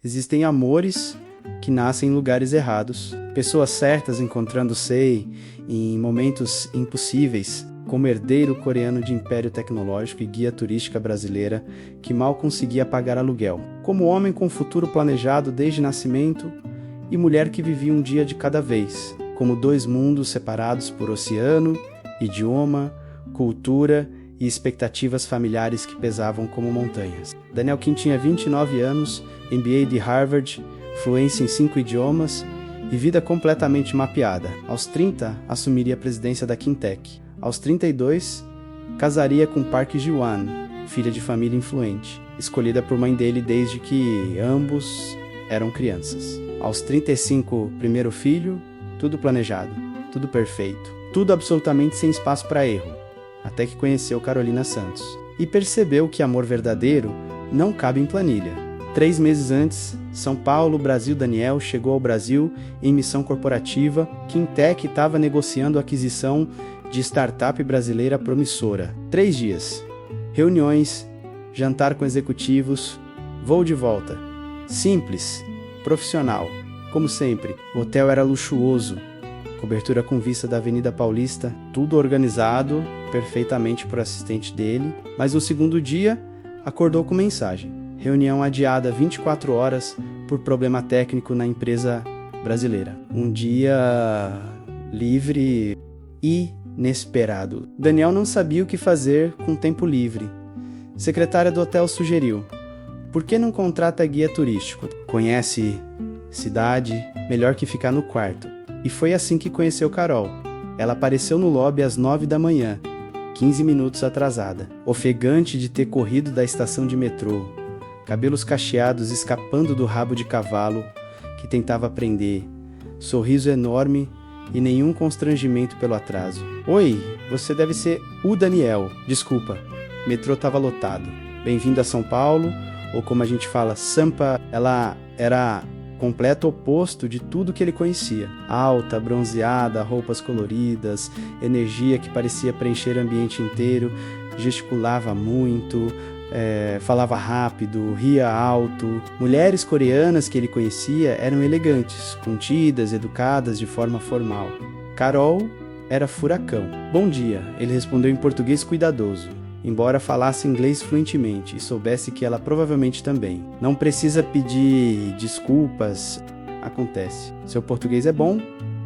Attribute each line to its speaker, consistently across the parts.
Speaker 1: Existem amores que nascem em lugares errados. Pessoas certas encontrando-se em momentos impossíveis, como herdeiro coreano de império tecnológico e guia turística brasileira que mal conseguia pagar aluguel. Como homem com futuro planejado desde nascimento e mulher que vivia um dia de cada vez. Como dois mundos separados por oceano, idioma, cultura e expectativas familiares que pesavam como montanhas. Daniel Kim tinha 29 anos, MBA de Harvard, fluência em 5 idiomas e vida completamente mapeada. Aos 30, assumiria a presidência da Kintech. Aos 32, casaria com Park Ji-won, filha de família influente, escolhida por mãe dele desde que ambos eram crianças. Aos 35, primeiro filho, tudo planejado, tudo perfeito, tudo absolutamente sem espaço para erro, até que conheceu Carolina Santos e percebeu que amor verdadeiro não cabe em planilha. 3 meses antes, São Paulo, Brasil. Daniel chegou ao Brasil em missão corporativa. Kintech estava negociando a aquisição de startup brasileira promissora. 3 dias, reuniões, jantar com executivos, voo de volta. Simples, profissional, como sempre. O hotel era luxuoso, cobertura com vista da Avenida Paulista, tudo organizado perfeitamente por assistente dele. Mas no segundo dia, acordou com mensagem. Reunião adiada 24 horas por problema técnico na empresa brasileira. Um dia livre e inesperado. Daniel não sabia o que fazer com tempo livre. Secretária do hotel sugeriu: por que não contrata guia turístico? Conhece cidade, melhor que ficar no quarto. E foi assim que conheceu Carol. Ela apareceu no lobby às 9 da manhã, 15 minutos atrasada, ofegante de ter corrido da estação de metrô, cabelos cacheados escapando do rabo de cavalo que tentava prender, sorriso enorme e nenhum constrangimento pelo atraso. Oi, você deve ser o Daniel. Desculpa, metrô estava lotado. Bem-vindo a São Paulo, ou como a gente fala, Sampa. Ela era completo oposto de tudo que ele conhecia. Alta, bronzeada, roupas coloridas, energia que parecia preencher o ambiente inteiro, gesticulava muito, falava rápido, ria alto. Mulheres coreanas que ele conhecia eram elegantes, contidas, educadas de forma formal. Carol era furacão. Bom dia, ele respondeu em português cuidadoso, embora falasse inglês fluentemente e soubesse que ela provavelmente também. Não precisa pedir desculpas, acontece. Seu português é bom?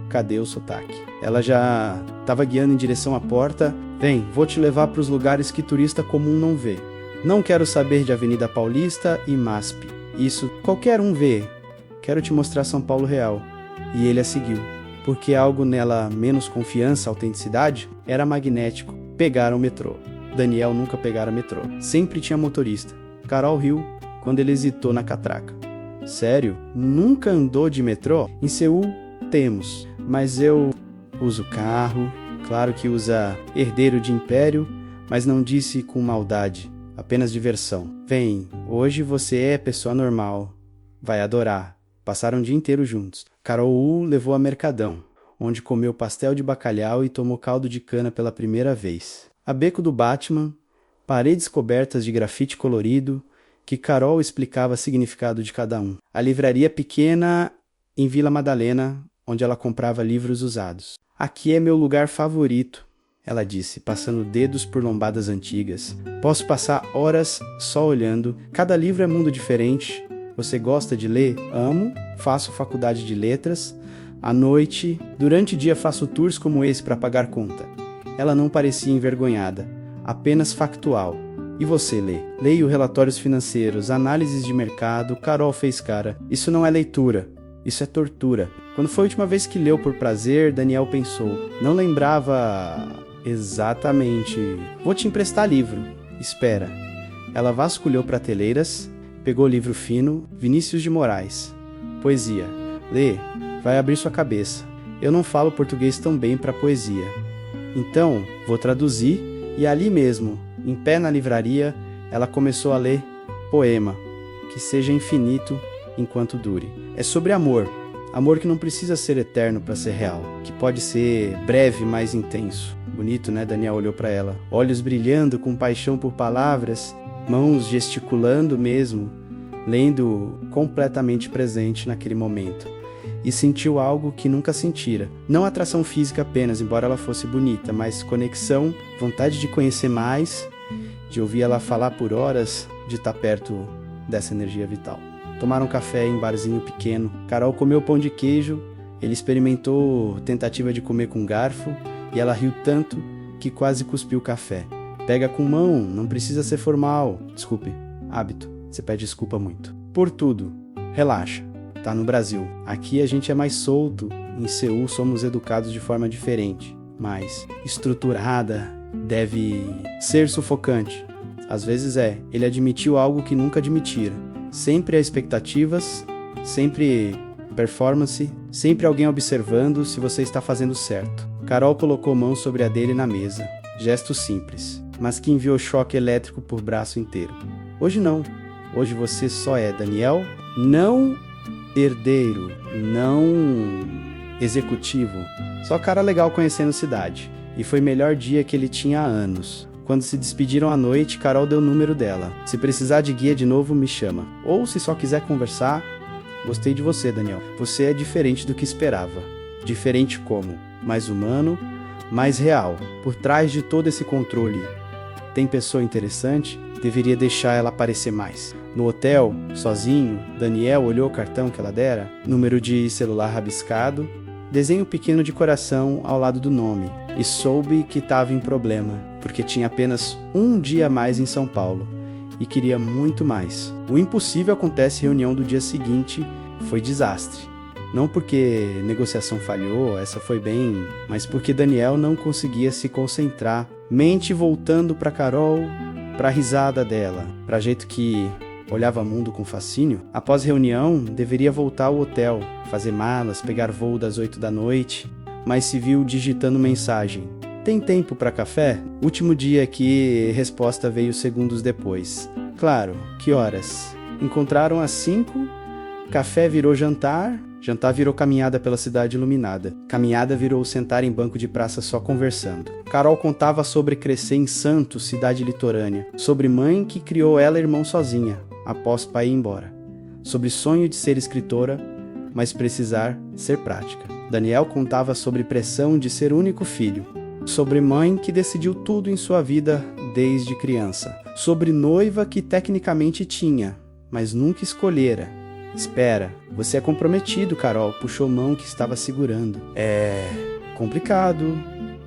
Speaker 1: Cadê o sotaque? Ela já estava guiando em direção à porta. Vem, vou te levar para os lugares que turista comum não vê. Não quero saber de Avenida Paulista e MASP. Isso qualquer um vê. Quero te mostrar São Paulo real. E ele a seguiu. Porque algo nela, menos confiança, autenticidade, era magnético. Pegaram o metrô. Daniel nunca pegara metrô. Sempre tinha motorista. Carol riu quando ele hesitou na catraca. Sério? Nunca andou de metrô? Em Seul, temos. Mas eu uso carro. Claro que usa herdeiro de império, mas não disse com maldade. Apenas diversão. Vem, hoje você é pessoa normal. Vai adorar. Passaram o dia inteiro juntos. Carol o levou a Mercadão, onde comeu pastel de bacalhau e tomou caldo de cana pela primeira vez. A beco do Batman, paredes cobertas de grafite colorido, que Carol explicava o significado de cada um. A livraria pequena em Vila Madalena, onde ela comprava livros usados. Aqui é meu lugar favorito, ela disse, passando dedos por lombadas antigas. Posso passar horas só olhando. Cada livro é mundo diferente. Você gosta de ler? Amo. Faço faculdade de letras. À noite, durante o dia faço tours como esse para pagar conta. Ela não parecia envergonhada, apenas factual. E você lê? Leio relatórios financeiros, análises de mercado. Carol fez cara. Isso não é leitura. Isso é tortura. Quando foi a última vez que leu por prazer, Daniel pensou. Não lembrava exatamente. Vou te emprestar livro. Espera. Ela vasculhou prateleiras, pegou livro fino, Vinícius de Moraes. Poesia. Lê, vai abrir sua cabeça. Eu não falo português tão bem para poesia. Então, vou traduzir e ali mesmo, em pé na livraria, ela começou a ler poema, que seja infinito enquanto dure. É sobre amor. Amor que não precisa ser eterno para ser real, que pode ser breve, mas intenso. Bonito, né? Daniel olhou para ela. Olhos brilhando com paixão por palavras, mãos gesticulando mesmo, lendo completamente presente naquele momento. E sentiu algo que nunca sentira. Não atração física apenas, embora ela fosse bonita, mas conexão, vontade de conhecer mais, de ouvir ela falar por horas, de estar perto dessa energia vital. Tomaram café em um barzinho pequeno. Carol comeu pão de queijo, ele experimentou tentativa de comer com garfo e ela riu tanto que quase cuspiu o café. Pega com mão, não precisa ser formal. Desculpe, hábito, você pede desculpa muito. Por tudo, relaxa, tá no Brasil. Aqui a gente é mais solto, em Seul somos educados de forma diferente, mais estruturada, deve ser sufocante. Às vezes ele admitiu algo que nunca admitira. Sempre há expectativas, sempre performance, sempre alguém observando se você está fazendo certo. Carol colocou mão sobre a dele na mesa. Gesto simples, mas que enviou choque elétrico por braço inteiro. Hoje não. Hoje você só é Daniel, não herdeiro, não executivo. Só cara legal conhecendo cidade. E foi o melhor dia que ele tinha há anos. Quando se despediram à noite, Carol deu o número dela. Se precisar de guia de novo, me chama. Ou se só quiser conversar, gostei de você, Daniel. Você é diferente do que esperava. Diferente como? Mais humano, mais real. Por trás de todo esse controle, tem pessoa interessante? Deveria deixar ela aparecer mais. No hotel, sozinho, Daniel olhou o cartão que ela dera, número de celular rabiscado, desenho pequeno de coração ao lado do nome, e soube que estava em problema, porque tinha apenas um dia a mais em São Paulo, e queria muito mais. O impossível acontece reunião do dia seguinte, foi desastre. Não porque negociação falhou, essa foi bem, mas porque Daniel não conseguia se concentrar, mente voltando para Carol, para a risada dela, para jeito que olhava o mundo com fascínio. Após reunião, deveria voltar ao hotel, fazer malas, pegar voo das 8 da noite, mas se viu digitando mensagem. Tem tempo para café? Último dia que resposta veio segundos depois. Claro, que horas? Encontraram às 5, café virou jantar, jantar virou caminhada pela cidade iluminada. Caminhada virou sentar em banco de praça só conversando. Carol contava sobre crescer em Santos, cidade litorânea. Sobre mãe que criou ela e irmão sozinha, após pai ir embora. Sobre sonho de ser escritora, mas precisar ser prática. Daniel contava sobre pressão de ser único filho. Sobre mãe que decidiu tudo em sua vida desde criança. Sobre noiva que tecnicamente tinha, mas nunca escolhera. Espera, você é comprometido, Carol, puxou mão que estava segurando. É complicado,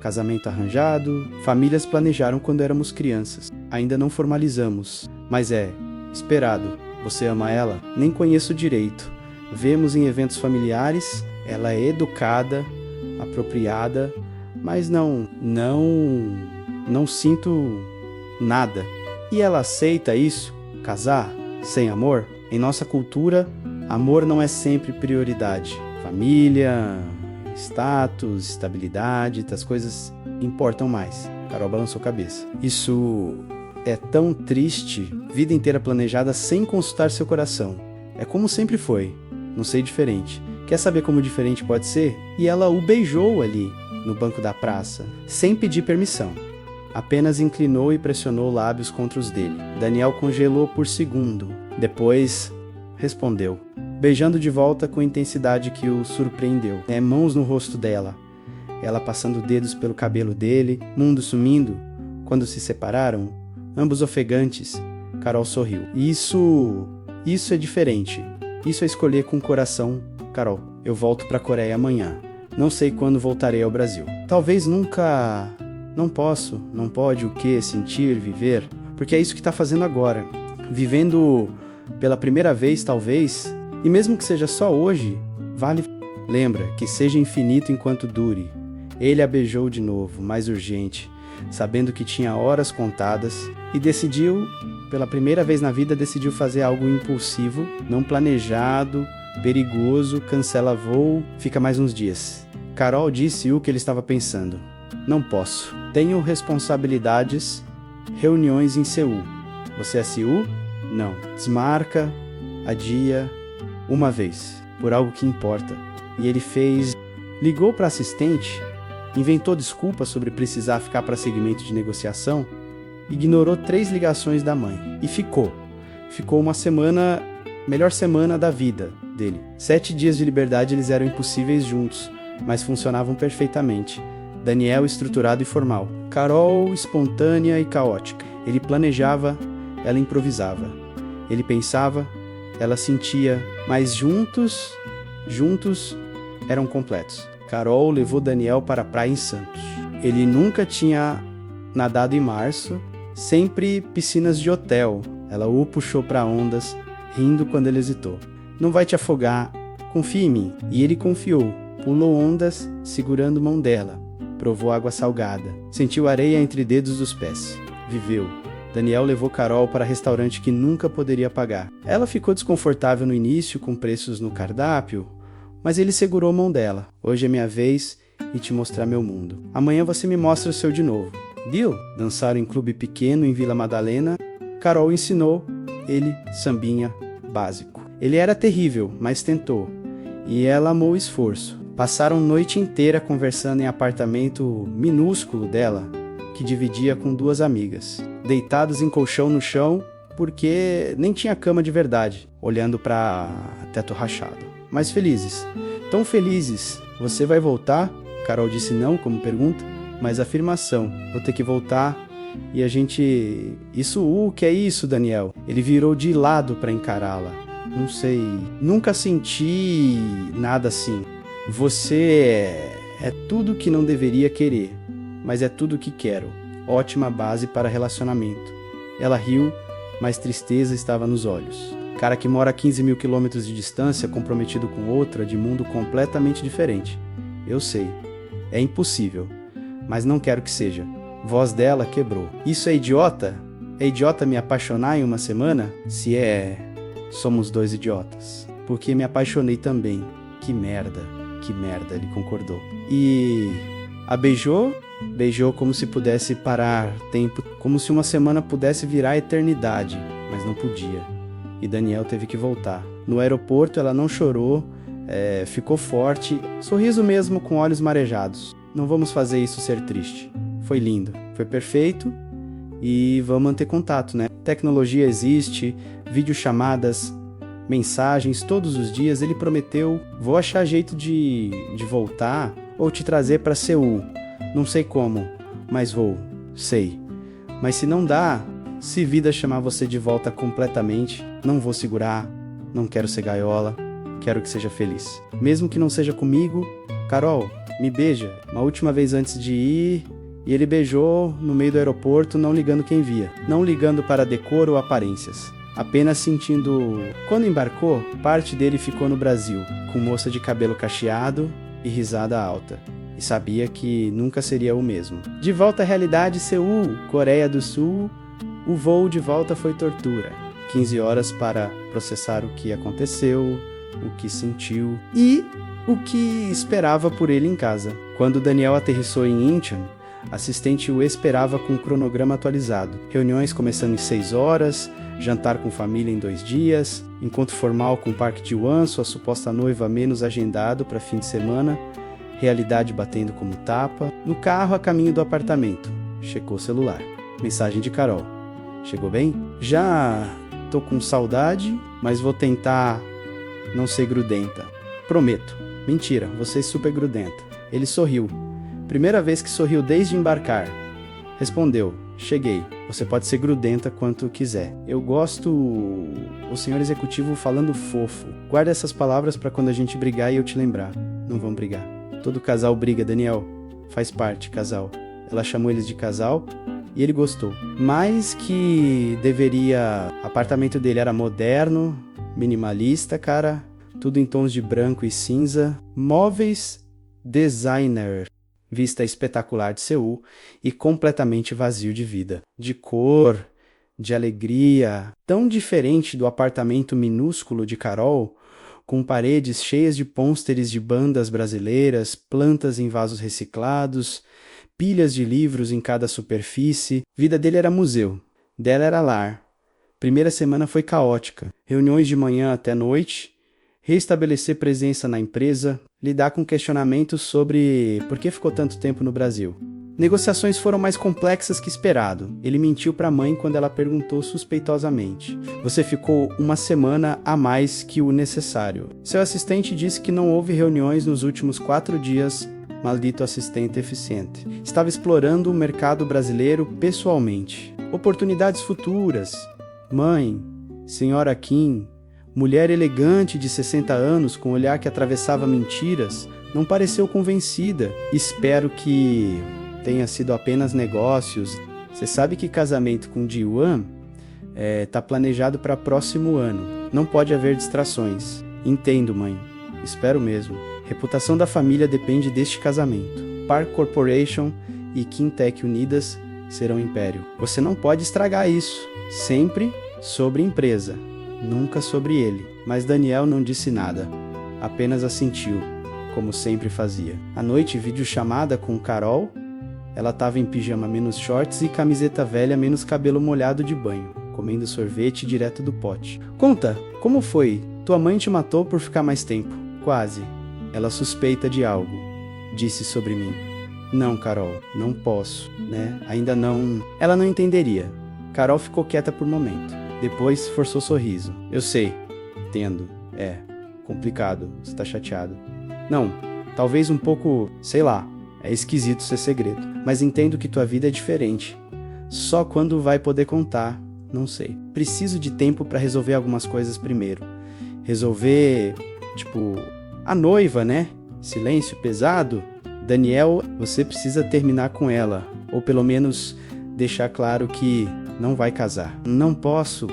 Speaker 1: casamento arranjado, famílias planejaram quando éramos crianças. Ainda não formalizamos, mas esperado. Você ama ela? Nem conheço direito. Vemos em eventos familiares, ela é educada, apropriada, mas não sinto nada. E ela aceita isso? Casar? Sem amor? Em nossa cultura, amor não é sempre prioridade. Família, status, estabilidade, as coisas importam mais. Carol balançou a cabeça. Isso é tão triste, vida inteira planejada sem consultar seu coração. É como sempre foi, não sei diferente. Quer saber como diferente pode ser? E ela o beijou ali, no banco da praça, sem pedir permissão. Apenas inclinou e pressionou lábios contra os dele. Daniel congelou por segundo. Depois, respondeu, beijando de volta com intensidade que o surpreendeu. Mãos no rosto dela. Ela passando dedos pelo cabelo dele, mundo sumindo. Quando se separaram, ambos ofegantes, Carol sorriu. Isso é diferente. Isso é escolher com o coração. Carol, eu volto pra Coreia amanhã. Não sei quando voltarei ao Brasil. Talvez nunca... Não posso, não pode o quê? Sentir, viver? Porque é isso que tá fazendo agora. Vivendo pela primeira vez, talvez, e mesmo que seja só hoje, vale... Lembra, que seja infinito enquanto dure. Ele a beijou de novo, mais urgente, sabendo que tinha horas contadas, e decidiu, pela primeira vez na vida, decidiu fazer algo impulsivo, não planejado, perigoso, cancela voo, fica mais uns dias. Carol disse o que ele estava pensando. Não posso. Tenho responsabilidades, reuniões em Seul. Você é Seul? Não. Desmarca, adia, uma vez, por algo que importa. E ele fez... Ligou para assistente, inventou desculpas sobre precisar ficar para segmento de negociação, ignorou 3 ligações da mãe. E ficou. Ficou uma semana melhor semana da vida dele. 7 dias de liberdade eles eram impossíveis juntos, mas funcionavam perfeitamente. Daniel estruturado e formal. Carol espontânea e caótica. Ele planejava, ela improvisava. Ele pensava, ela sentia, mas juntos eram completos. Carol levou Daniel para a praia em Santos. Ele nunca tinha nadado em março, sempre piscinas de hotel. Ela o puxou para ondas, rindo quando ele hesitou. Não vai te afogar, confia em mim. E ele confiou, pulou ondas, segurando mão dela. Provou água salgada, sentiu areia entre dedos dos pés. Viveu. Daniel levou Carol para restaurante que nunca poderia pagar. Ela ficou desconfortável no início com preços no cardápio, mas ele segurou a mão dela. Hoje é minha vez e te mostrar meu mundo. Amanhã você me mostra o seu de novo. Deal? Dançaram em clube pequeno em Vila Madalena. Carol ensinou ele sambinha básico. Ele era terrível, mas tentou. E ela amou o esforço. Passaram noite inteira conversando em apartamento minúsculo dela, que dividia com 2 amigas. Deitados em colchão no chão, porque nem tinha cama de verdade, olhando para teto rachado. Mas felizes. Tão felizes. Você vai voltar? Carol disse não como pergunta, mas afirmação. Vou ter que voltar. E a gente... o que é isso, Daniel? Ele virou de lado para encará-la. Não sei. Nunca senti nada assim. Você é tudo que não deveria querer, mas é tudo que quero. Ótima base para relacionamento. Ela riu, mas tristeza estava nos olhos. Cara que mora a 15 mil quilômetros de distância, comprometido com outra, de mundo completamente diferente. Eu sei. É impossível. Mas não quero que seja. Voz dela quebrou. Isso é idiota? É idiota me apaixonar em uma semana? Se é, somos 2 idiotas. Porque me apaixonei também. Que merda, ele concordou. E a beijou? Beijou como se pudesse parar tempo, como se uma semana pudesse virar eternidade, mas não podia. E Daniel teve que voltar. No aeroporto ela não chorou, ficou forte, sorriso mesmo com olhos marejados. Não vamos fazer isso ser triste. Foi lindo, foi perfeito e vamos manter contato, né? Tecnologia existe, videochamadas, mensagens todos os dias. Ele prometeu, vou achar jeito de voltar ou te trazer para Seul. Não sei como, mas vou, sei. Mas se não dá, se vida chamar você de volta completamente, não vou segurar, não quero ser gaiola, quero que seja feliz. Mesmo que não seja comigo, Carol, me beija. Uma última vez antes de ir, e ele beijou no meio do aeroporto, não ligando quem via, não ligando para decoro ou aparências. Apenas sentindo... Quando embarcou, parte dele ficou no Brasil, com moça de cabelo cacheado e risada alta. E sabia que nunca seria o mesmo. De volta à realidade, Seul, Coreia do Sul, o voo de volta foi tortura. 15 horas para processar o que aconteceu, o que sentiu e o que esperava por ele em casa. Quando Daniel aterrissou em Incheon, a assistente o esperava com o cronograma atualizado. Reuniões começando em 6 horas, jantar com família em 2 dias, encontro formal com Park Ji-won, sua suposta noiva menos agendado para fim de semana, realidade batendo como tapa. No carro a caminho do apartamento, checou o celular. Mensagem de Carol. Chegou bem? Já tô com saudade, mas vou tentar não ser grudenta. Prometo. Mentira, você é super grudenta. Ele sorriu. Primeira vez que sorriu desde embarcar. Respondeu. Cheguei. Você pode ser grudenta quanto quiser. Eu gosto... O senhor executivo falando fofo. Guarda essas palavras para quando a gente brigar e eu te lembrar. Não vão brigar. Todo casal briga, Daniel. Faz parte, casal. Ela chamou eles de casal e ele gostou. Mais que deveria... O apartamento dele era moderno, minimalista, cara. Tudo em tons de branco e cinza. Móveis designer. Vista espetacular de Seul e completamente vazio de vida. De cor, de alegria. Tão diferente do apartamento minúsculo de Carol, com paredes cheias de pôsteres de bandas brasileiras, plantas em vasos reciclados, pilhas de livros em cada superfície. Vida dele era museu, dela era lar. Primeira semana foi caótica. Reuniões de manhã até noite, reestabelecer presença na empresa, lidar com questionamentos sobre por que ficou tanto tempo no Brasil. Negociações foram mais complexas que esperado. Ele mentiu para a mãe quando ela perguntou suspeitosamente. Você ficou uma semana a mais que o necessário. Seu assistente disse que não houve reuniões nos últimos 4 dias. Maldito assistente eficiente. Estava explorando o mercado brasileiro pessoalmente. Oportunidades futuras. Mãe, senhora Kim, mulher elegante de 60 anos com olhar que atravessava mentiras, não pareceu convencida. Espero que tenha sido apenas negócios. Você sabe que casamento com Ji-Wan tá planejado para próximo ano. Não pode haver distrações. Entendo, mãe. Espero mesmo. Reputação da família depende deste casamento. Park Corporation e Kintech unidas serão império. Você não pode estragar isso. Sempre sobre empresa, nunca sobre ele. Mas Daniel não disse nada. Apenas assentiu, como sempre fazia. À noite, videochamada com Carol. Ela estava em pijama menos shorts e camiseta velha menos cabelo molhado de banho, comendo sorvete direto do pote. Conta, como foi? Tua mãe te matou por ficar mais tempo. Quase. Ela suspeita de algo. Disse sobre mim. Não, Carol, não posso, né? Ainda não... Ela não entenderia. Carol ficou quieta por um momento. Depois forçou sorriso. Eu sei. Entendo. É. Complicado. Você tá chateado. Não. Talvez um pouco... Sei lá. É esquisito ser segredo. Mas entendo que tua vida é diferente. Só quando vai poder contar. Não sei. Preciso de tempo pra resolver algumas coisas primeiro. Resolver... Tipo... A noiva, né? Silêncio pesado. Daniel, você precisa terminar com ela. Ou pelo menos deixar claro que não vai casar. Não posso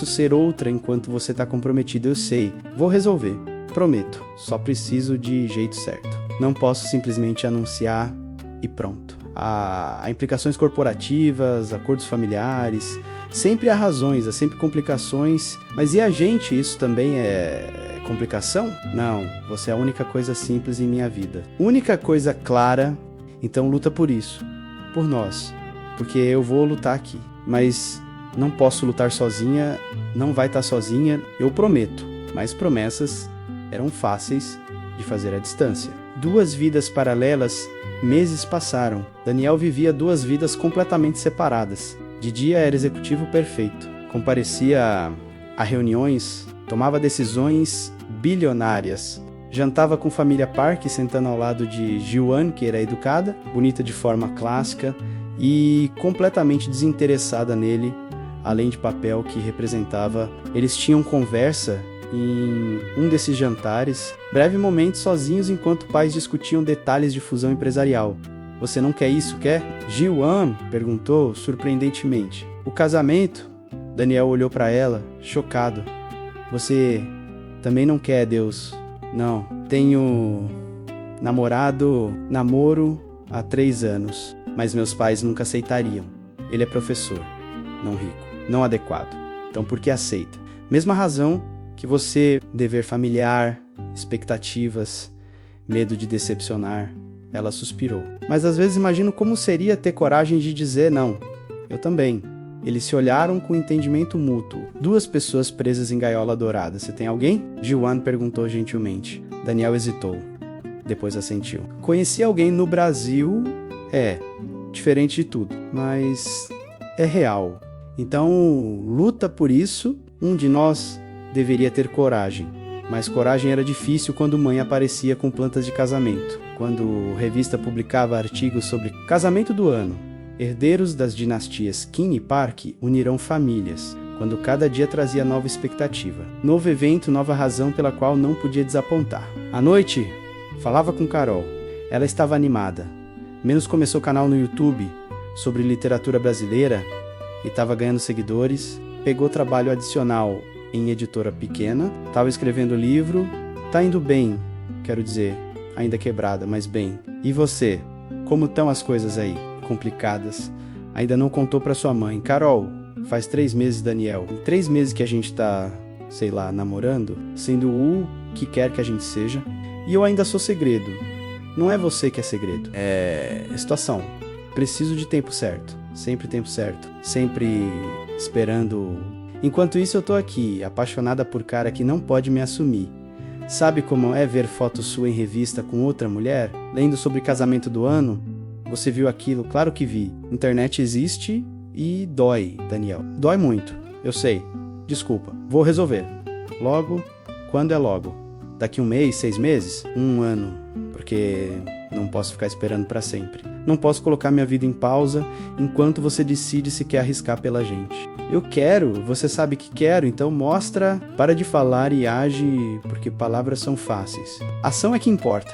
Speaker 1: ser outra enquanto você tá comprometido, eu sei. Vou resolver. Prometo. Só preciso de jeito certo. Não posso simplesmente anunciar e pronto. Há implicações corporativas, acordos familiares. Sempre há razões, há sempre complicações. Mas e a gente? Isso também é complicação? Não, você é a única coisa simples em minha vida. Única coisa clara, então luta por isso. Por nós. Porque eu vou lutar aqui. Mas não posso lutar sozinha, não vai estar sozinha, eu prometo. Mas promessas eram fáceis de fazer à distância. 2 vidas paralelas, meses passaram. Daniel vivia 2 vidas completamente separadas. De dia era executivo perfeito. Comparecia a reuniões, tomava decisões bilionárias. Jantava com família Park, sentando ao lado de Ji-Wan, que era educada, bonita de forma clássica e completamente desinteressada nele, além de papel que representava. Eles tinham conversa em um desses jantares, breve momento sozinhos enquanto pais discutiam detalhes de fusão empresarial. Você não quer isso, quer? Ji-Wan perguntou surpreendentemente. O casamento? Daniel olhou para ela, chocado. Você também não quer, Deus? Não, tenho namoro há 3 anos, mas meus pais nunca aceitariam. Ele é professor, não rico, não adequado. Então por que aceita? Mesma razão que você, dever familiar, expectativas, medo de decepcionar. Ela suspirou. Mas às vezes imagino como seria ter coragem de dizer não. Eu também. Eles se olharam com entendimento mútuo. 2 pessoas presas em gaiola dourada. Você tem alguém? Ji-Wan perguntou gentilmente. Daniel hesitou. Depois assentiu. Conheci alguém no Brasil. Diferente de tudo. Mas é real. Então, luta por isso. Um de nós deveria ter coragem. Mas coragem era difícil quando mãe aparecia com plantas de casamento. Quando revista publicava artigos sobre casamento do ano. Herdeiros das dinastias Kim e Park unirão famílias, quando cada dia trazia nova expectativa. Novo evento, nova razão pela qual não podia desapontar. À noite, falava com Carol. Ela estava animada. Menos começou canal no YouTube sobre literatura brasileira e estava ganhando seguidores. Pegou trabalho adicional em editora pequena. Estava escrevendo livro. Tá indo bem, quero dizer. Ainda quebrada, mas bem. E você? Como estão as coisas aí? Complicadas. Ainda não contou pra sua mãe. Carol, faz 3 meses, Daniel. Em 3 meses que a gente tá, sei lá, namorando, sendo o que quer que a gente seja. E eu ainda sou segredo. Não é você que é segredo. É situação. Preciso de tempo certo. Sempre tempo certo. Sempre esperando. Enquanto isso eu tô aqui, apaixonada por cara que não pode me assumir. Sabe como é ver foto sua em revista com outra mulher? Lendo sobre casamento do ano? Você viu aquilo? Claro que vi. Internet existe e dói, Daniel. Dói muito, eu sei. Desculpa, vou resolver. Logo, quando é logo? Daqui 1 mês, 6 meses? 1 ano, porque não posso ficar esperando para sempre. Não posso colocar minha vida em pausa enquanto você decide se quer arriscar pela gente. Eu quero, você sabe que quero, então mostra, para de falar e age, porque palavras são fáceis. Ação é que importa.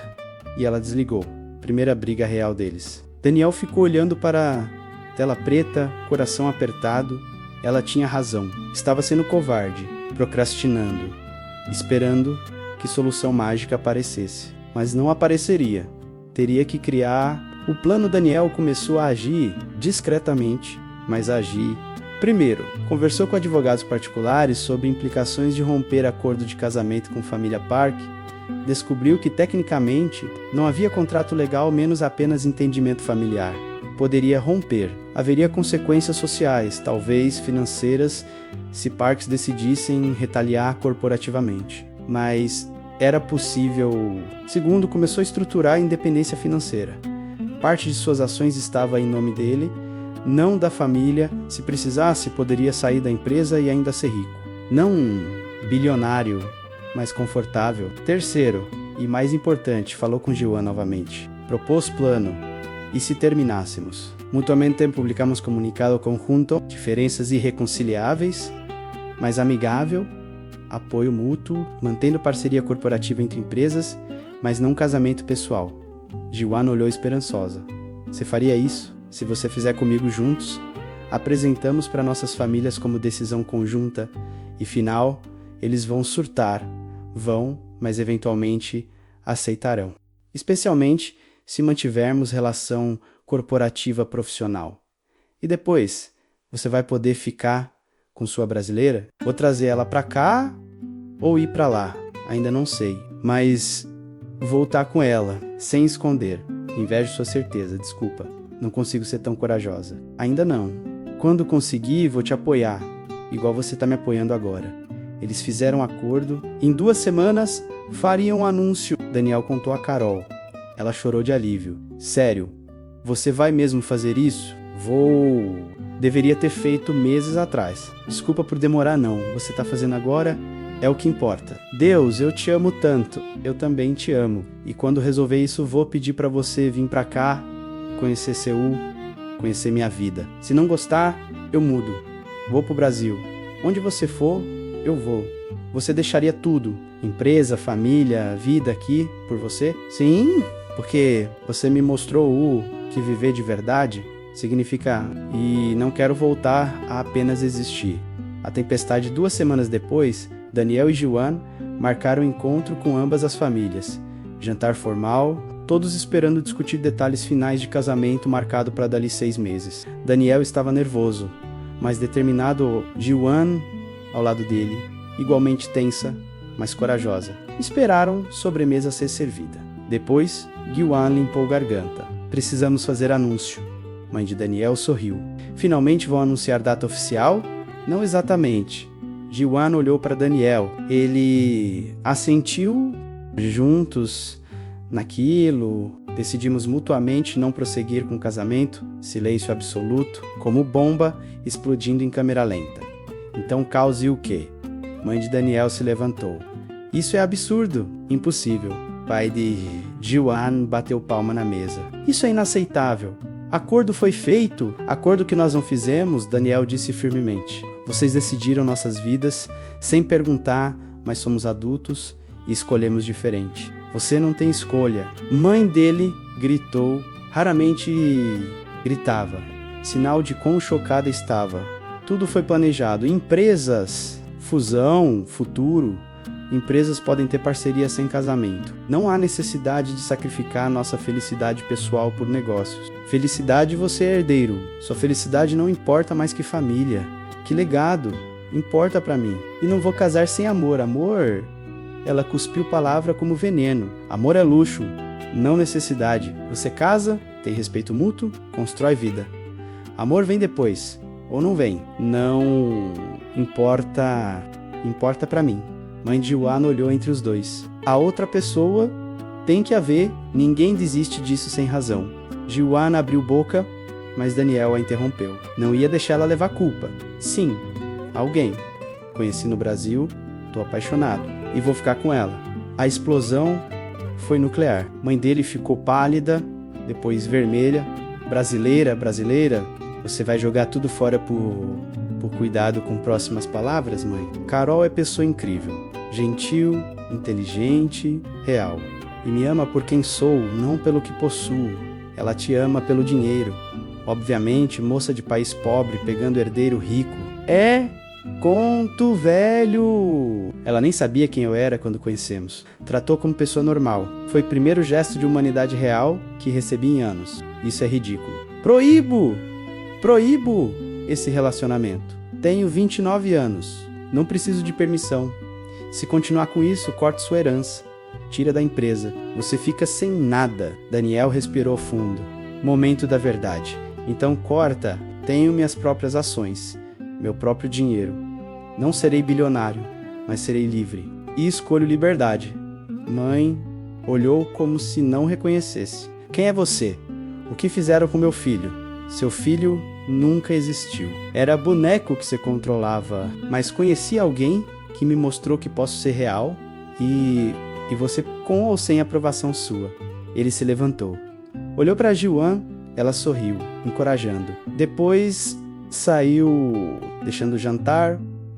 Speaker 1: E ela desligou. Primeira briga real deles. Daniel ficou olhando para a tela preta, coração apertado. Ela tinha razão. Estava sendo covarde, procrastinando, esperando que solução mágica aparecesse. Mas não apareceria. Teria que criar. O plano Daniel começou a agir discretamente, mas agir. Primeiro, conversou com advogados particulares sobre implicações de romper acordo de casamento com família Park. Descobriu que, tecnicamente, não havia contrato legal menos apenas entendimento familiar. Poderia romper. Haveria consequências sociais, talvez financeiras, se Parks decidissem retaliar corporativamente. Mas era possível. Segundo, começou a estruturar a independência financeira. Parte de suas ações estava em nome dele, não da família. Se precisasse, poderia sair da empresa e ainda ser rico. Não bilionário, mas confortável. Terceiro, e mais importante, falou com Ji-Hwan novamente. Propôs plano. E se terminássemos? Mutuamente publicamos comunicado conjunto, diferenças irreconciliáveis, mas amigável, apoio mútuo, mantendo parceria corporativa entre empresas, mas não casamento pessoal. Ji-Hwan olhou esperançosa. Você faria isso? Se você fizer comigo juntos, apresentamos para nossas famílias como decisão conjunta e final, eles vão surtar. Vão, mas eventualmente aceitarão. Especialmente se mantivermos relação corporativa profissional. E depois, você vai poder ficar com sua brasileira? Vou trazer ela para cá ou ir para lá? Ainda não sei, mas voltar com ela, sem esconder. Invejo sua certeza, desculpa. Não consigo ser tão corajosa. Ainda não. Quando conseguir, vou te apoiar, igual você tá me apoiando agora. Eles fizeram um acordo. Em 2 semanas, fariam um anúncio. Daniel contou a Carol. Ela chorou de alívio. Sério, você vai mesmo fazer isso? Vou. Deveria ter feito meses atrás. Desculpa por demorar não. Você tá fazendo agora? É o que importa. Deus, eu te amo tanto. Eu também te amo. E quando resolver isso, vou pedir pra você vir pra cá, conhecer Seul, conhecer minha vida. Se não gostar, eu mudo. Vou pro Brasil. Onde você for, eu vou. Você deixaria tudo? Empresa, família, vida aqui por você? Sim, porque você me mostrou o que viver de verdade significa. E não quero voltar a apenas existir. A tempestade 2 semanas depois, Daniel e Ji-Hwan marcaram um encontro com ambas as famílias. Jantar formal, todos esperando discutir detalhes finais de casamento marcado para dali 6 meses. Daniel estava nervoso, mas determinado. Ji-Hwan ao lado dele, igualmente tensa, mas corajosa. Esperaram sobremesa ser servida. Depois, Ji-Hwan limpou garganta. Precisamos fazer anúncio. Mãe de Daniel sorriu. Finalmente vão anunciar data oficial? Não exatamente. Ji-Hwan olhou para Daniel. Ele assentiu. Juntos naquilo, decidimos mutuamente não prosseguir com o casamento. Silêncio absoluto, como bomba explodindo em câmera lenta. Então cause o quê? Mãe de Daniel se levantou. Isso é absurdo, impossível. Pai de Ji-Hwan bateu palma na mesa. Isso é inaceitável. Acordo foi feito. Acordo que nós não fizemos, Daniel disse firmemente. Vocês decidiram nossas vidas sem perguntar, mas somos adultos e escolhemos diferente. Você não tem escolha. Mãe dele gritou, raramente gritava. Sinal de quão chocada estava. Tudo foi planejado. Empresas, fusão, futuro. Empresas podem ter parceria sem casamento. Não há necessidade de sacrificar nossa felicidade pessoal por negócios. Felicidade você é herdeiro. Sua felicidade não importa mais que família. Que legado importa pra mim. E não vou casar sem amor. Amor? Ela cuspiu palavra como veneno. Amor é luxo, não necessidade. Você casa, tem respeito mútuo, constrói vida. Amor vem depois, ou não vem. Não importa. Importa pra mim. Mãe de Ji-Hwan olhou entre os dois. A outra pessoa tem que haver. Ninguém desiste disso sem razão. Ji-hwan abriu boca, mas Daniel a interrompeu. Não ia deixar ela levar culpa. Sim, alguém. Conheci no Brasil, tô apaixonado e vou ficar com ela. A explosão foi nuclear. Mãe dele ficou pálida, depois vermelha. Brasileira, você vai jogar tudo fora por cuidado com próximas palavras, mãe? Carol é pessoa incrível, gentil, inteligente, real. E me ama por quem sou, não pelo que possuo. Ela te ama pelo dinheiro. Obviamente, moça de país pobre pegando herdeiro rico. É conto velho! Ela nem sabia quem eu era quando conhecemos. Tratou como pessoa normal. Foi o primeiro gesto de humanidade real que recebi em anos. Isso é ridículo. Proíbo esse relacionamento. Tenho 29 anos. Não preciso de permissão. Se continuar com isso, corto sua herança. Tira da empresa. Você fica sem nada. Daniel respirou fundo. Momento da verdade. Então corta. Tenho minhas próprias ações. Meu próprio dinheiro. Não serei bilionário, mas serei livre. E escolho liberdade. Mãe olhou como se não reconhecesse. Quem é você? O que fizeram com meu filho? Seu filho nunca existiu. Era boneco que você controlava, mas conheci alguém que me mostrou que posso ser real e você com ou sem aprovação sua. Ele se levantou. Olhou para Ji-hwan, ela sorriu, encorajando. Depois saiu, deixando o jantar,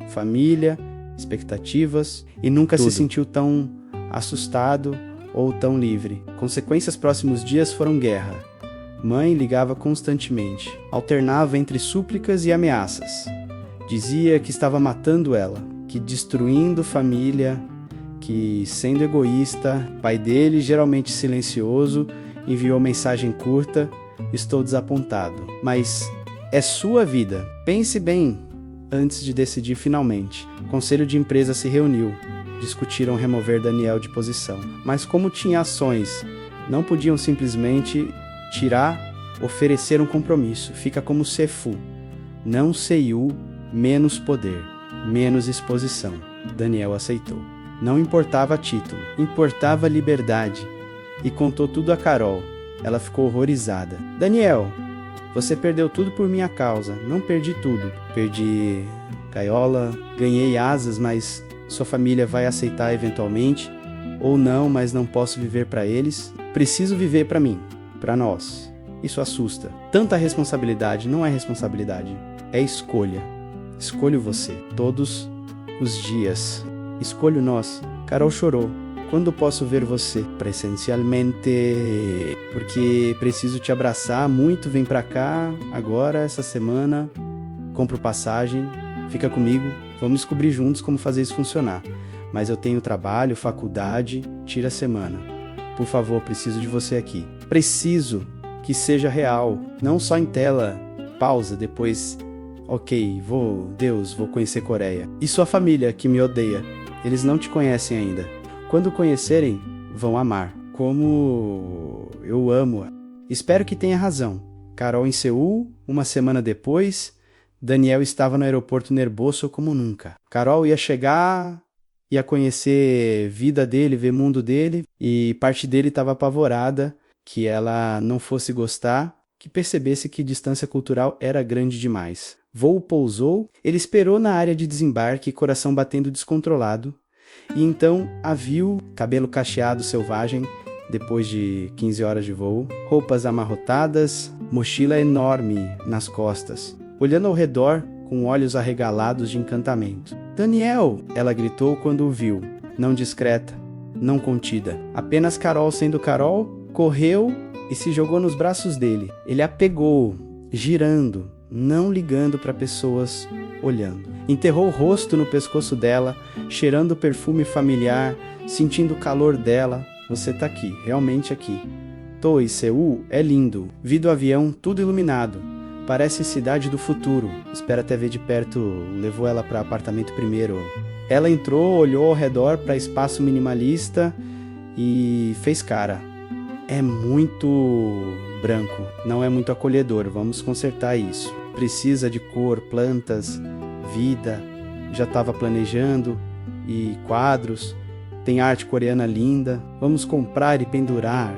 Speaker 1: família, expectativas e nunca se sentiu tão assustado ou tão livre. Consequências próximos dias foram guerra. Mãe ligava constantemente, alternava entre súplicas e ameaças. Dizia que estava matando ela, que destruindo família, que sendo egoísta. Pai dele, geralmente silencioso, enviou mensagem curta: estou desapontado. Mas é sua vida. Pense bem antes de decidir finalmente. O conselho de empresa se reuniu. Discutiram remover Daniel de posição. Mas como tinha ações, não podiam simplesmente tirar, oferecer um compromisso. Fica como Sefu. Não Seiyu, menos poder, menos exposição. Daniel aceitou. Não importava título, importava liberdade. E contou tudo a Carol. Ela ficou horrorizada. Daniel, você perdeu tudo por minha causa. Não perdi tudo. Perdi gaiola, ganhei asas, mas sua família vai aceitar eventualmente. Ou não, mas não posso viver para eles. Preciso viver para mim. Para nós. Isso assusta. Tanta responsabilidade não é responsabilidade, é escolha. Escolho você, todos os dias. Escolho nós. Carol chorou. Quando posso ver você? Presencialmente. Porque preciso te abraçar muito. Vem pra cá, agora, essa semana. Compro passagem. Fica comigo. Vamos descobrir juntos como fazer isso funcionar. Mas eu tenho trabalho, faculdade. Tira a semana. Por favor, preciso de você aqui. Preciso que seja real, não só em tela. Pausa, depois... Ok, vou conhecer Coreia. E sua família, que me odeia. Eles não te conhecem ainda. Quando conhecerem, vão amar. Como eu amo. Espero que tenha razão. Carol em Seul, uma semana depois, Daniel estava no aeroporto nervoso como nunca. Carol ia chegar... ia conhecer vida dele, ver mundo dele, e parte dele estava apavorada que ela não fosse gostar, que percebesse que distância cultural era grande demais. Voo pousou, ele esperou na área de desembarque, coração batendo descontrolado, e então a viu, cabelo cacheado selvagem, depois de 15 horas de voo, roupas amarrotadas, mochila enorme nas costas, olhando ao redor com olhos arregalados de encantamento. Daniel! Ela gritou quando o viu, não discreta, não contida. Apenas Carol sendo Carol, correu e se jogou nos braços dele. Ele a pegou, girando, não ligando para pessoas olhando. Enterrou o rosto no pescoço dela, cheirando o perfume familiar, sentindo o calor dela. Você tá aqui, realmente aqui. Toi, Seul é lindo. Vi do avião, tudo iluminado. Parece cidade do futuro. Espera até ver de perto, levou ela para apartamento primeiro. Ela entrou, olhou ao redor para espaço minimalista e fez cara. É muito branco, não é muito acolhedor, vamos consertar isso. Precisa de cor, plantas, vida, já estava planejando, e quadros, tem arte coreana linda, vamos comprar e pendurar.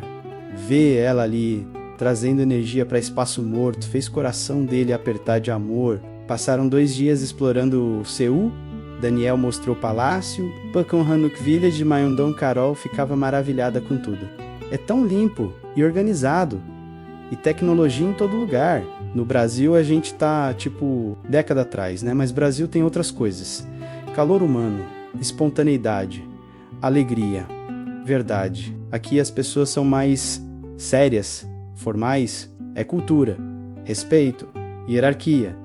Speaker 1: Vê ela ali trazendo energia para espaço morto, fez o coração dele apertar de amor. Passaram 2 dias explorando Seul. Daniel mostrou o palácio. Pakhon Hanok Village de Myeongdong. Carol ficava maravilhada com tudo. É tão limpo e organizado. E tecnologia em todo lugar. No Brasil a gente tá, década atrás, né? Mas Brasil tem outras coisas. Calor humano, espontaneidade, alegria, verdade. Aqui as pessoas são mais sérias, formais, é cultura, respeito, hierarquia.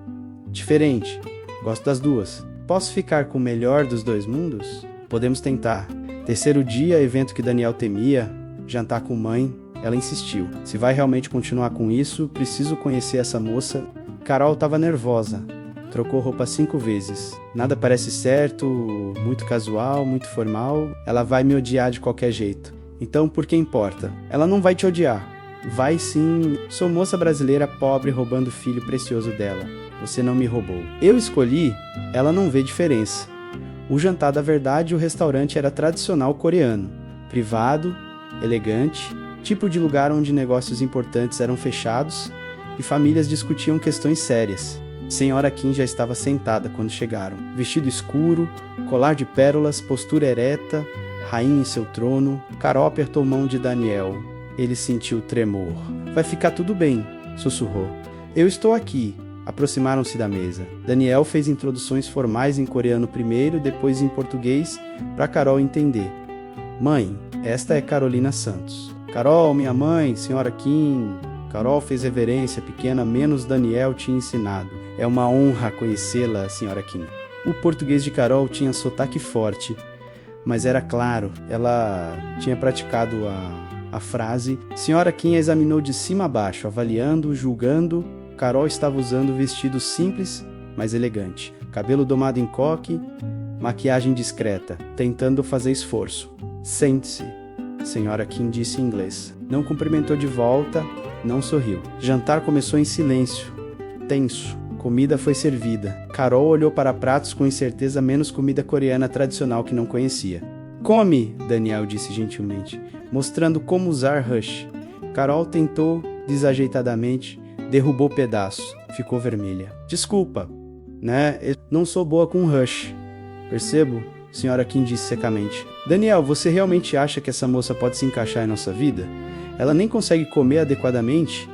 Speaker 1: Diferente, gosto das duas. Posso ficar com o melhor dos 2 mundos? Podemos tentar. 3º dia, evento que Daniel temia, jantar com mãe. Ela insistiu. Se vai realmente continuar com isso, preciso conhecer essa moça. Carol estava nervosa. Trocou roupa 5 vezes. Nada parece certo, muito casual, muito formal. Ela vai me odiar de qualquer jeito. Então, por que importa? Ela não vai te odiar. Vai sim. Sou moça brasileira pobre roubando o filho precioso dela. Você não me roubou. Eu escolhi, ela não vê diferença. O jantar da verdade e o restaurante era tradicional coreano. Privado, elegante, tipo de lugar onde negócios importantes eram fechados e famílias discutiam questões sérias. Senhora Kim já estava sentada quando chegaram. Vestido escuro, colar de pérolas, postura ereta, rainha em seu trono. Carol apertou a mão de Daniel. Ele sentiu tremor. Vai ficar tudo bem, sussurrou. Eu estou aqui. Aproximaram-se da mesa. Daniel fez introduções formais em coreano primeiro, depois em português, para Carol entender. Mãe, esta é Carolina Santos. Carol, minha mãe, senhora Kim. Carol fez reverência pequena, menos Daniel tinha ensinado. É uma honra conhecê-la, senhora Kim. O português de Carol tinha sotaque forte, mas era claro, ela tinha praticado a frase. Senhora Kim a examinou de cima a baixo, avaliando, julgando. Carol estava usando vestido simples, mas elegante. Cabelo domado em coque, maquiagem discreta, tentando fazer esforço. Sente-se, senhora Kim disse em inglês. Não cumprimentou de volta, não sorriu. Jantar começou em silêncio, tenso. Comida foi servida. Carol olhou para pratos com incerteza, menos comida coreana tradicional que não conhecia. Come, Daniel disse gentilmente, mostrando como usar rush. Carol tentou desajeitadamente, derrubou o pedaço, ficou vermelha. Desculpa, né? Eu não sou boa com rush. Percebo? Senhora Kim disse secamente. Daniel, você realmente acha que essa moça pode se encaixar em nossa vida? Ela nem consegue comer adequadamente?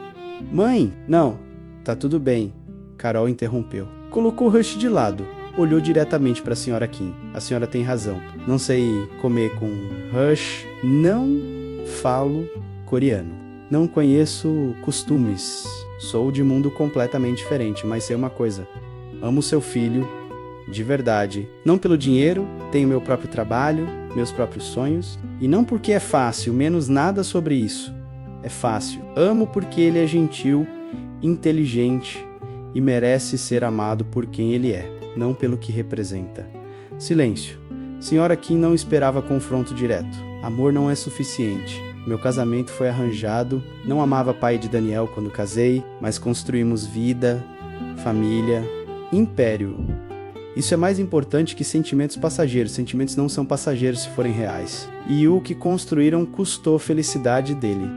Speaker 1: Mãe, não, tá tudo bem. Carol interrompeu. Colocou o rush de lado. Olhou diretamente para a senhora Kim. A senhora tem razão. Não sei comer com rush. Não falo coreano. Não conheço costumes. Sou de mundo completamente diferente, mas sei uma coisa. Amo seu filho, de verdade. Não pelo dinheiro, tenho meu próprio trabalho, meus próprios sonhos. E não porque é fácil, menos nada sobre isso. É fácil. Amo porque ele é gentil, inteligente e merece ser amado por quem ele é, não pelo que representa. Silêncio. Senhora Kim não esperava confronto direto. Amor não é suficiente. Meu casamento foi arranjado. Não amava pai de Daniel quando casei, mas construímos vida, família, império. Isso é mais importante que sentimentos passageiros. Sentimentos não são passageiros se forem reais. E o que construíram custou a felicidade dele.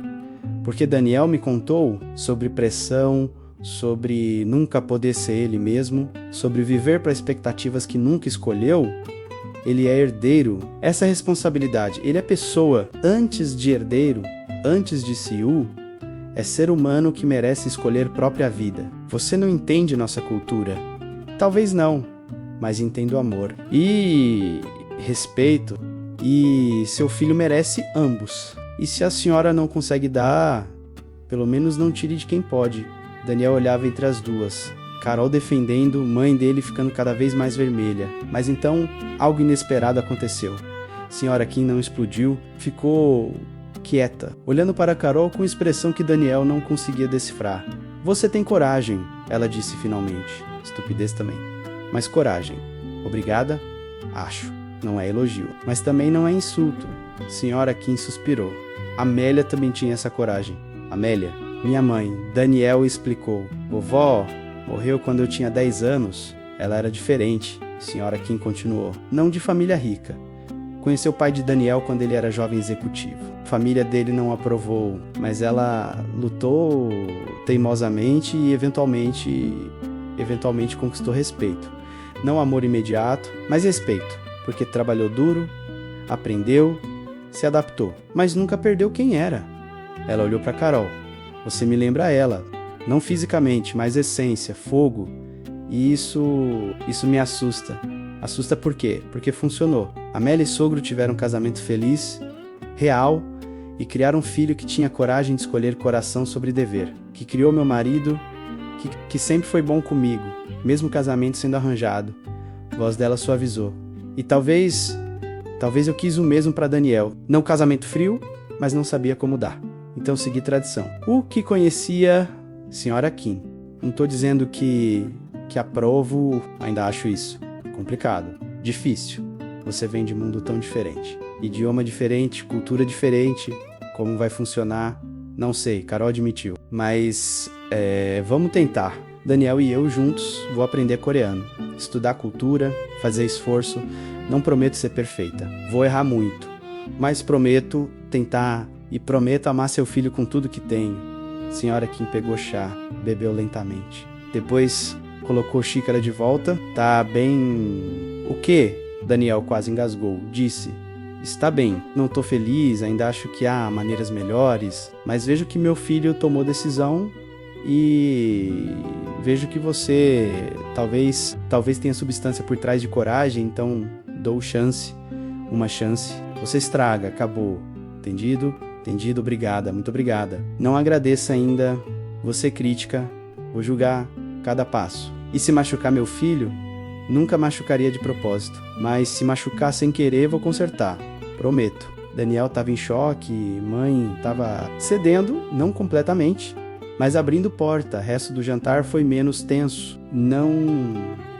Speaker 1: Porque Daniel me contou sobre pressão, sobre nunca poder ser ele mesmo, sobre viver para expectativas que nunca escolheu. Ele é herdeiro. Essa responsabilidade, ele é pessoa. Antes de herdeiro, antes de Seul, é ser humano que merece escolher própria vida. Você não entende nossa cultura? Talvez não, mas entendo amor e respeito, e seu filho merece ambos. E se a senhora não consegue dar, pelo menos não tire de quem pode. Daniel olhava entre as duas. Carol defendendo, mãe dele ficando cada vez mais vermelha. Mas então, algo inesperado aconteceu. Senhora Kim não explodiu, ficou quieta, olhando para Carol com expressão que Daniel não conseguia decifrar. Você tem coragem, ela disse finalmente. Estupidez também. Mas coragem. Obrigada? Acho. Não é elogio. Mas também não é insulto. Senhora Kim suspirou. Amélia também tinha essa coragem. Amélia, minha mãe. Daniel explicou. Vovó morreu quando eu tinha 10 anos. Ela era diferente. Senhora Kim continuou. Não de família rica, Conheceu o pai de Daniel quando ele era jovem executivo. A família dele não aprovou, mas ela lutou teimosamente e eventualmente conquistou respeito. Não amor imediato, mas respeito, porque trabalhou duro, aprendeu, se adaptou, mas nunca perdeu quem era. Ela olhou para Carol. Você me lembra ela, não fisicamente, mas essência, fogo. E isso me assusta. Assusta por quê? Porque funcionou. Amélia e sogro tiveram um casamento feliz, real, e criaram um filho que tinha coragem de escolher coração sobre dever, que criou meu marido, que sempre foi bom comigo, mesmo o casamento sendo arranjado. A voz dela suavizou. E talvez eu quis o mesmo para Daniel. Não casamento frio, mas não sabia como dar. Então segui tradição. O que conhecia Senhora Kim. Não estou dizendo que aprovo, ainda acho isso. Complicado, difícil. Você vem de mundo tão diferente. Idioma diferente, cultura diferente. Como vai funcionar? Não sei, Carol admitiu. Mas vamos tentar. Daniel e eu juntos vou aprender coreano. Estudar cultura, fazer esforço. Não prometo ser perfeita. Vou errar muito. Mas prometo tentar e prometo amar seu filho com tudo que tenho. Senhora Kim pegou chá, bebeu lentamente. Depois colocou xícara de volta. Tá bem... O quê? Daniel quase engasgou. Disse. Está bem, não tô feliz, ainda acho que há maneiras melhores, mas vejo que meu filho tomou decisão e vejo que você talvez tenha substância por trás de coragem, então dou uma chance. Você estraga, acabou. Entendido? Entendido, obrigada, muito obrigada. Não agradeça ainda, você crítica, vou julgar cada passo. E se machucar meu filho, nunca machucaria de propósito, mas se machucar sem querer, vou consertar. Prometo. Daniel estava em choque, mãe estava cedendo, não completamente, mas abrindo porta. O resto do jantar foi menos tenso, não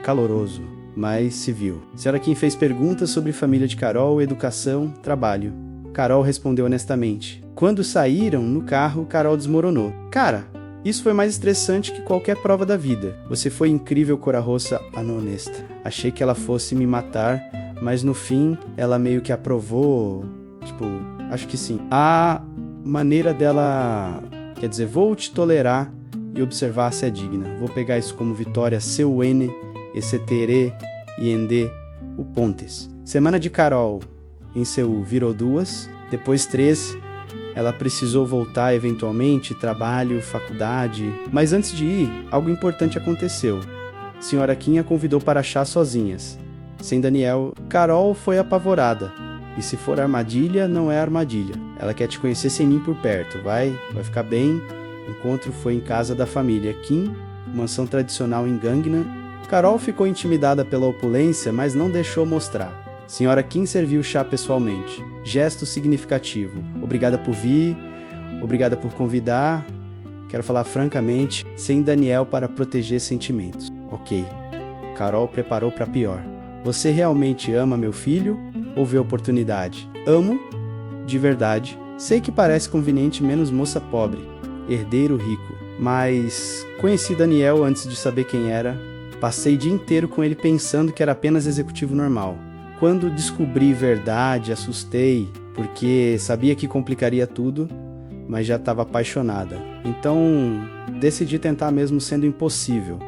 Speaker 1: caloroso, mas civil. A senhora Kim fez perguntas sobre família de Carol, educação, trabalho. Carol respondeu honestamente. Quando saíram, no carro, Carol desmoronou. Cara, isso foi mais estressante que qualquer prova da vida. Você foi incrível, cora-roça, honesta. Achei que ela fosse me matar, mas no fim, ela meio que aprovou. Acho que sim. A maneira dela... Quer dizer, vou te tolerar e observar se é digna. Vou pegar isso como vitória. Seu N, Ecetere, Iende, o Pontes. Semana de Carol em Seul virou 2, depois 3. Ela precisou voltar eventualmente, trabalho, faculdade. Mas antes de ir, algo importante aconteceu. Senhora Kim a convidou para chá sozinhas. Sem Daniel, Carol foi apavorada. E se for armadilha, não é armadilha. Ela quer te conhecer sem mim por perto. Vai ficar bem. O encontro foi em casa da família Kim, mansão tradicional em Gangnam. Carol ficou intimidada pela opulência, mas não deixou mostrar. Senhora Kim serviu o chá pessoalmente. Gesto significativo. Obrigada por vir, obrigada por convidar. Quero falar francamente, sem Daniel para proteger sentimentos. Ok. Carol preparou para pior. Você realmente ama meu filho ou vê oportunidade? Amo, de verdade. Sei que parece conveniente menos moça pobre, herdeiro rico. Mas conheci Daniel antes de saber quem era. Passei o dia inteiro com ele pensando que era apenas executivo normal. Quando descobri verdade, assustei, porque sabia que complicaria tudo, mas já estava apaixonada. Então, decidi tentar mesmo sendo impossível.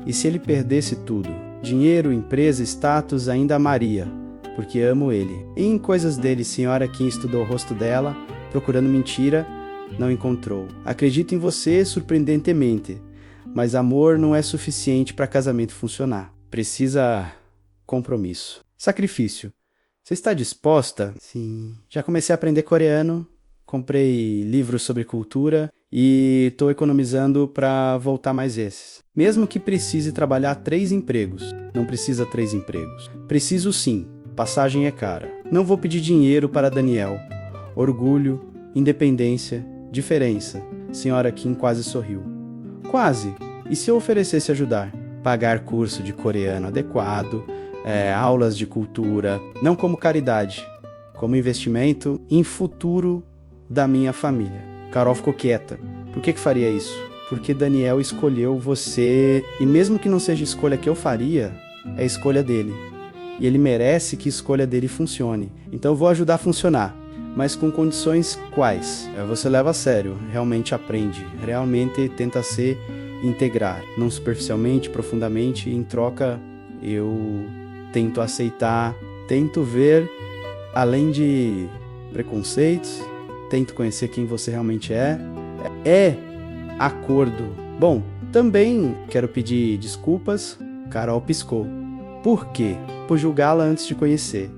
Speaker 1: E se ele perdesse tudo? Dinheiro, empresa, status, ainda amaria, porque amo ele. E em coisas dele, senhora Kim estudou o rosto dela, procurando mentira, não encontrou. Acredito em você surpreendentemente, mas amor não é suficiente para casamento funcionar. Precisa compromisso. Sacrifício. Você está disposta? Sim. Já comecei a aprender coreano, comprei livros sobre cultura e estou economizando para voltar mais vezes. Mesmo que precise trabalhar 3 empregos. Não precisa 3 empregos. Preciso sim. Passagem é cara. Não vou pedir dinheiro para Daniel. Orgulho, independência, diferença. Senhora Kim quase sorriu. Quase. E se eu oferecesse ajudar? Pagar curso de coreano adequado, aulas de cultura, não como caridade, como investimento em futuro da minha família. Carol ficou quieta. Por que faria isso? Porque Daniel escolheu você, e mesmo que não seja escolha que eu faria, é escolha dele. e ele merece que a escolha dele funcione. Então eu vou ajudar a funcionar. Mas com condições quais? Você leva a sério, realmente aprende, realmente tenta se integrar, não superficialmente, profundamente. Em troca, eu tento aceitar, tento ver além de preconceitos, tento conhecer quem você realmente é. É acordo. Bom, também quero pedir desculpas. Carol piscou. Por quê? Por julgá-la antes de conhecer,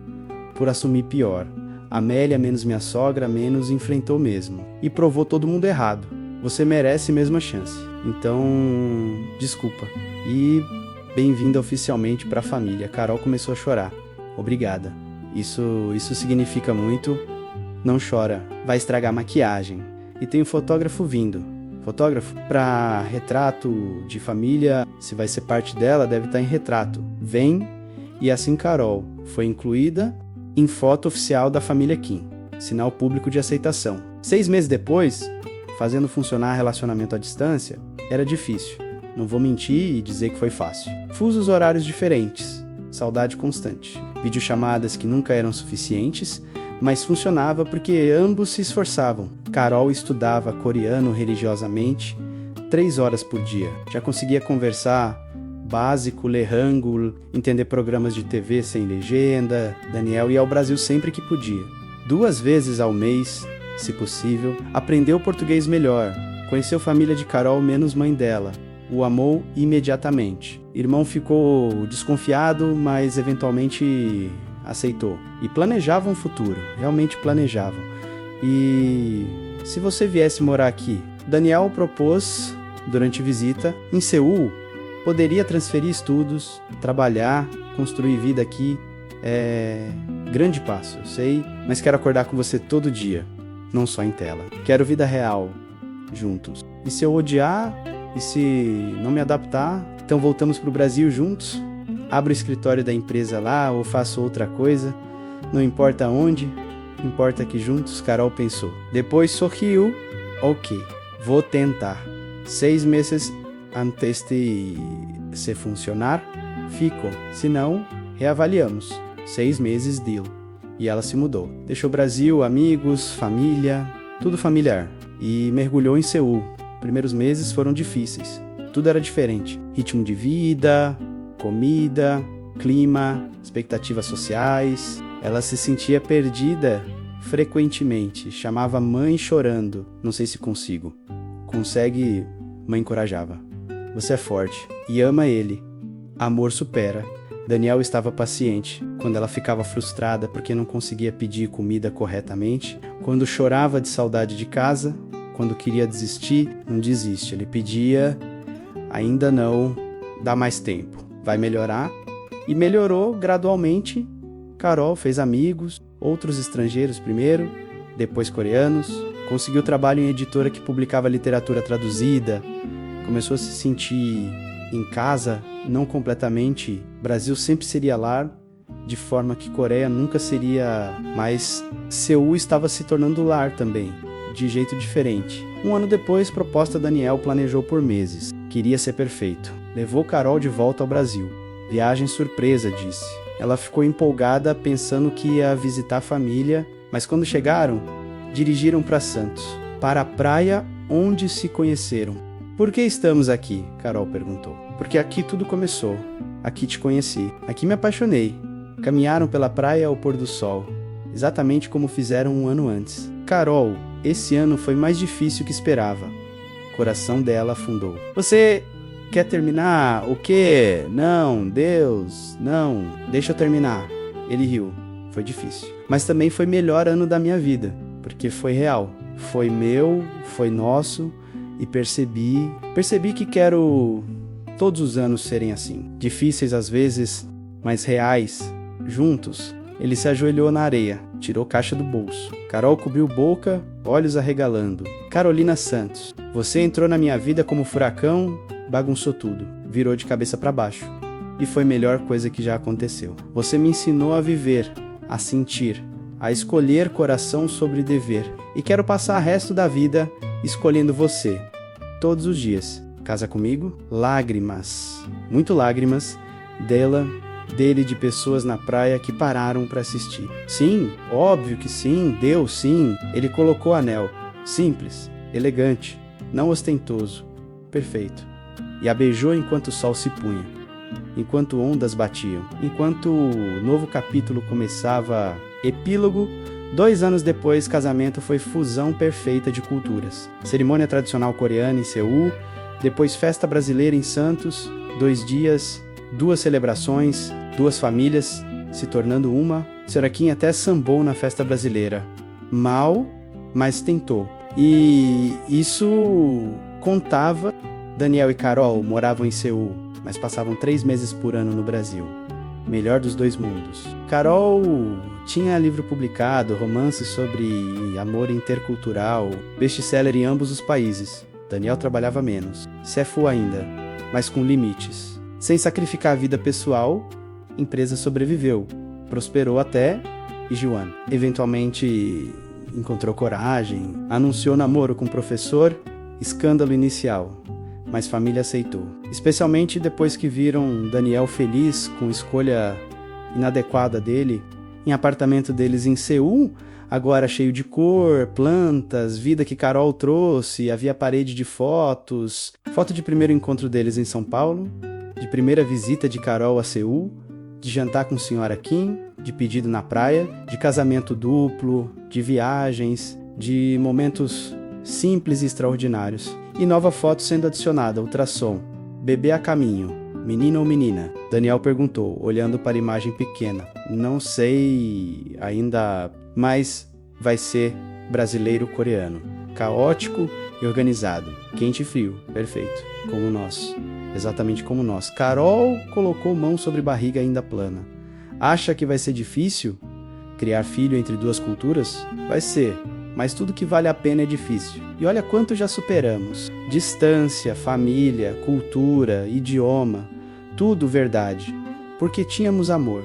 Speaker 1: por assumir pior. Amélia, menos minha sogra, menos enfrentou mesmo. E provou todo mundo errado. Você merece mesmo a chance. Então, desculpa. E bem-vinda oficialmente para a família. Carol começou a chorar. Obrigada. Isso significa muito. Não chora. Vai estragar a maquiagem. E tem um fotógrafo vindo. Fotógrafo? Para retrato de família, se vai ser parte dela, deve estar em retrato. Vem. E assim Carol foi incluída em foto oficial da família Kim, sinal público de aceitação. 6 meses depois, fazendo funcionar relacionamento à distância, era difícil. Não vou mentir e dizer que foi fácil. Fusos horários diferentes, saudade constante. Videochamadas que nunca eram suficientes, mas funcionava porque ambos se esforçavam. Carol estudava coreano religiosamente 3 horas por dia. Já conseguia conversar básico, ler Hangul, entender programas de TV sem legenda. Daniel ia ao Brasil sempre que podia. 2 vezes ao mês, se possível, aprendeu português melhor. Conheceu família de Carol menos mãe dela. O amou imediatamente. Irmão ficou desconfiado, mas eventualmente aceitou. E planejavam um futuro, realmente planejavam. E se você viesse morar aqui? Daniel propôs, durante visita, em Seul, poderia transferir estudos, trabalhar, construir vida aqui. Grande passo, eu sei, mas quero acordar com você todo dia, não só em tela. Quero vida real, juntos. E se eu odiar, e se não me adaptar, então voltamos pro Brasil juntos? Abro o escritório da empresa lá ou faço outra coisa, não importa onde, importa que juntos, Carol pensou. Depois sorriu, ok, vou tentar. 6 meses antes de se funcionar, fico. Se não, reavaliamos. 6 meses, deal. E ela se mudou. Deixou o Brasil, amigos, família, tudo familiar. E mergulhou em Seul. Primeiros meses foram difíceis. Tudo era diferente. Ritmo de vida, comida, clima, expectativas sociais. Ela se sentia perdida frequentemente. Chamava a mãe chorando. Não sei se consigo. Consegue? Mãe encorajava. Você é forte e ama ele. Amor supera. Daniel estava paciente quando ela ficava frustrada porque não conseguia pedir comida corretamente, quando chorava de saudade de casa, quando queria desistir, não desiste. Ele pedia, ainda não, dá mais tempo, vai melhorar. E melhorou gradualmente. Carol fez amigos, outros estrangeiros primeiro, depois coreanos, conseguiu trabalho em editora que publicava literatura traduzida, começou a se sentir em casa, não completamente. Brasil sempre seria lar, de forma que Coreia nunca seria, mas Seul estava se tornando lar também, de jeito diferente. 1 ano depois, proposta Daniel planejou por meses. Queria ser perfeito. Levou Carol de volta ao Brasil. Viagem surpresa, disse. Ela ficou empolgada pensando que ia visitar a família, mas quando chegaram, dirigiram para Santos, para a praia onde se conheceram. Por que estamos aqui? Carol perguntou. Porque aqui tudo começou. Aqui te conheci. Aqui me apaixonei. Caminharam pela praia ao pôr do sol, exatamente como fizeram 1 ano antes. Carol, esse ano foi mais difícil que esperava. O coração dela afundou. Você quer terminar? O quê? Não, Deus, não. Deixa eu terminar. Ele riu. Foi difícil. Mas também foi o melhor ano da minha vida, porque foi real. Foi meu, foi nosso. E percebi que quero todos os anos serem assim. Difíceis às vezes, mas reais. Juntos. Ele se ajoelhou na areia, tirou caixa do bolso. Carol cobriu boca, olhos arregalando. Carolina Santos, você entrou na minha vida como furacão, bagunçou tudo. Virou de cabeça para baixo. E foi a melhor coisa que já aconteceu. Você me ensinou a viver, a sentir, a escolher coração sobre dever. E quero passar o resto da vida escolhendo você, todos os dias. Casa comigo? Lágrimas, muito lágrimas, dela dele de pessoas na praia que pararam para assistir. Sim, óbvio que sim, deu sim. Ele colocou anel. Simples, elegante, não ostentoso, perfeito. E a beijou enquanto o sol se punha, enquanto ondas batiam, enquanto o novo capítulo começava. Epílogo. 2 anos depois, casamento foi fusão perfeita de culturas. Cerimônia tradicional coreana em Seul, depois festa brasileira em Santos, 2 dias, 2 celebrações, 2 famílias, se tornando uma. Sr. Kim até sambou na festa brasileira. Mal, mas tentou. E isso contava. Daniel e Carol moravam em Seul, mas passavam 3 meses por ano no Brasil. Melhor dos 2 mundos. Carol tinha livro publicado, romances sobre amor intercultural, best-seller em ambos os países. Daniel trabalhava menos, CFO ainda, mas com limites. Sem sacrificar a vida pessoal, a empresa sobreviveu, prosperou até, e Juan eventualmente encontrou coragem, anunciou namoro com o professor, escândalo inicial. Mas família aceitou. Especialmente depois que viram Daniel feliz com a escolha inadequada dele, em apartamento deles em Seul, agora cheio de cor, plantas, vida que Carol trouxe, havia parede de fotos, foto de primeiro encontro deles em São Paulo, de primeira visita de Carol a Seul, de jantar com Sra. Kim, de pedido na praia, de casamento duplo, de viagens, de momentos simples e extraordinários. E nova foto sendo adicionada, ultrassom. Bebê a caminho. Menino ou menina? Daniel perguntou, olhando para a imagem pequena. Não sei ainda, mas vai ser brasileiro-coreano. Caótico e organizado. Quente e frio. Perfeito. Como nós. Exatamente como nós. Carol colocou mão sobre barriga ainda plana. Acha que vai ser difícil criar filho entre 2 culturas? Vai ser. Mas tudo que vale a pena é difícil. E olha quanto já superamos. Distância, família, cultura, idioma, tudo verdade. Porque tínhamos amor.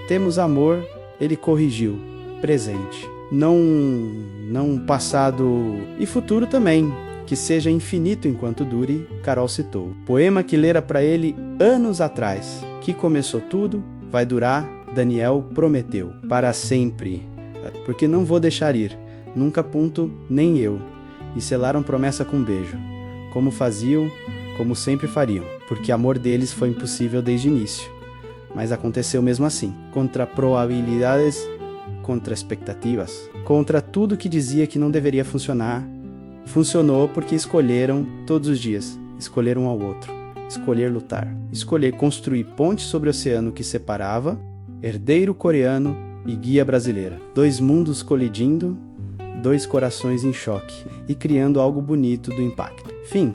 Speaker 1: Temos amor, ele corrigiu. Presente. Não passado e futuro também. Que seja infinito enquanto dure, Carol citou. Poema que lera para ele anos atrás. Que começou tudo, vai durar, Daniel prometeu. Para sempre. Porque não vou deixar ir. Nunca ponto, nem eu. E selaram promessa com um beijo. Como faziam, como sempre fariam. Porque amor deles foi impossível desde o início. Mas aconteceu mesmo assim. Contra probabilidades, contra expectativas. Contra tudo que dizia que não deveria funcionar. Funcionou porque escolheram todos os dias. Escolheram um ao outro. Escolher lutar. Escolher construir ponte sobre o oceano que separava. Herdeiro coreano e guia brasileira. 2 mundos colidindo. 2 corações em choque e criando algo bonito do impacto. Fim.